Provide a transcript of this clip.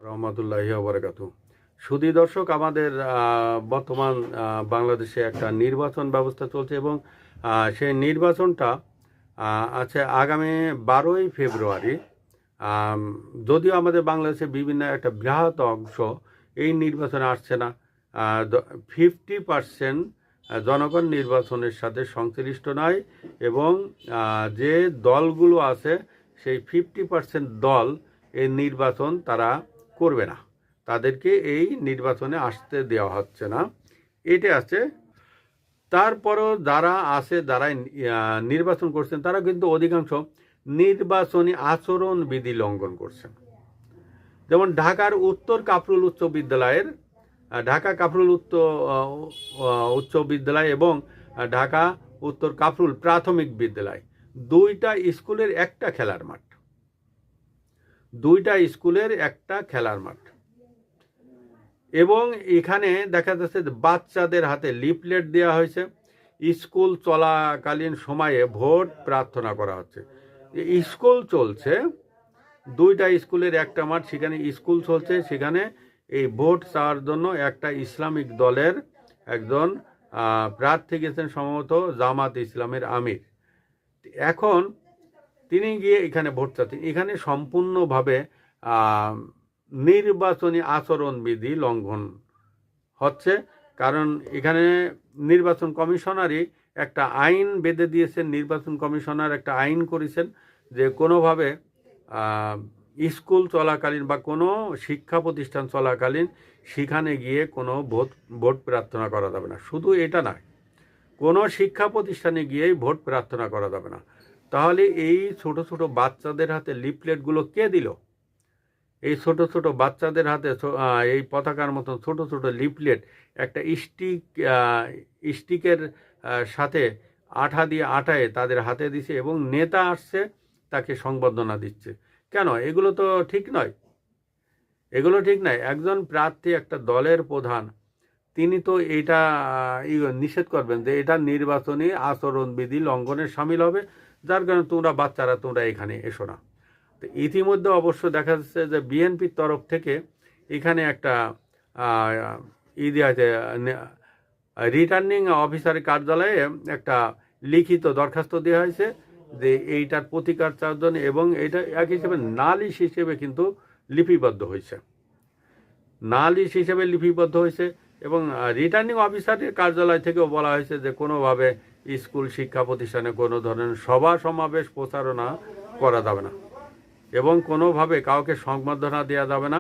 রহমতুল্লাহি ওয়া বারাকাতুহু। সুধী দর্শক, আমাদের বর্তমান বাংলাদেশে একটা নির্বাচন ব্যবস্থা চলছে এবং সেই নির্বাচনটা আছে আগামী 12ই ফেব্রুয়ারি। আম, যদিও আমাদের বাংলাদেশে বিভিন্ন একটা বৃহৎ অংশ এই নির্বাচনে আসছে না। 50% জনগণ নির্বাচনের সাথে সংশ্লিষ্ট নয় এবং যে দলগুলো আছে সেই 50% দল এই নির্বাচন তারা করবে না, তাদেরকে এই নির্বাচনে আসতে দেওয়া হচ্ছে না। এটা আছে। তারপরও যারা আছে, যারা নির্বাচন করছেন, তারা কিন্তু অধিকাংশ নির্বাচনী আচরণ বিধি লঙ্ঘন করছেন। যেমন ঢাকার উত্তর কাফরুল উচ্চ বিদ্যালয়ের ঢাকা কাফরুল উচ্চ বিদ্যালয় এবং ঢাকা উত্তর কাফরুল প্রাথমিক বিদ্যালয়, দুইটা স্কুলের একটা খেলার মাঠ, এবং এখানে দেখা যাচ্ছে যে বাচ্চাদের হাতে লিফলেট দেওয়া হয়েছে। স্কুল চলাকালীন সময়ে ভোট প্রার্থনা করা হচ্ছে। স্কুল চলছে, দুইটা স্কুলের একটা মাঠ, সেখানে স্কুল চলছে, সেখানে এই ভোট চাওয়ার জন্য একটা ইসলামিক দলের একজন প্রার্থী গেছেন, সম্ভবত জামাত ইসলামের আমির। এখন তিনি গিয়ে এখানে ভোট চাচ্ছেন। এখানে সম্পূর্ণভাবে নির্বাচনী আচরণবিধি লঙ্ঘন হচ্ছে, কারণ এখানে নির্বাচন কমিশনারই একটা আইন বেঁধে দিয়েছেন। নির্বাচন কমিশনার একটা আইন করেছেন যে কোনোভাবে স্কুল চলাকালীন বা কোনো শিক্ষা প্রতিষ্ঠান চলাকালীন সেখানে গিয়ে কোনো ভোট প্রার্থনা করা যাবে না। শুধু এটা নয়, কোনো শিক্ষা প্রতিষ্ঠানে গিয়েই ভোট প্রার্থনা করা যাবে না। তাহলে এই ছোট ছোট বাচ্চাদের হাতে লিফলেটগুলো কে দিল? এই ছোট ছোট বাচ্চাদের হাতে এই পতাকার মতন ছোট ছোট লিফলেট একটা স্টিকের সাথে আঠা দিয়ে আটায় তাদের হাতে দিছে এবং নেতা আসছে তাকে সংবর্ধনা দিচ্ছে। কেন? এগুলো তো ঠিক নয়, এগুলো ঠিক নয়। একজন প্রার্থী, একটা দলের প্রধান, তিনি তো এটা নিষেধ করবেন যে এটা নির্বাচনী আচরণবিধি লঙ্ঘনের সামিল হবে, যার কারণে বাচ্চারা তোমরা এখানে এসো না। তো ইতিমধ্যে অবশ্য দেখা যাচ্ছে যে বিএনপির তরফ থেকে এখানে একটা রিটার্নিং অফিসারের কার্যালয়ে একটা লিখিত দরখাস্ত দেওয়া হয়েছে যে এইটার প্রতিকার চাওয়ার জন্য, এবং এটা এক হিসেবে নালিশ হিসেবে কিন্তু লিপিবদ্ধ হয়েছে, এবং রিটার্নিং অফিসারের কার্যালয় থেকেও বলা হয়েছে যে কোনোভাবে স্কুল শিক্ষা প্রতিষ্ঠানে কোনো ধরনের সভা সমাবেশ প্রচারণা করা যাবে না এবং কোনোভাবে কাউকে সংবর্ধনা দেওয়া যাবে না।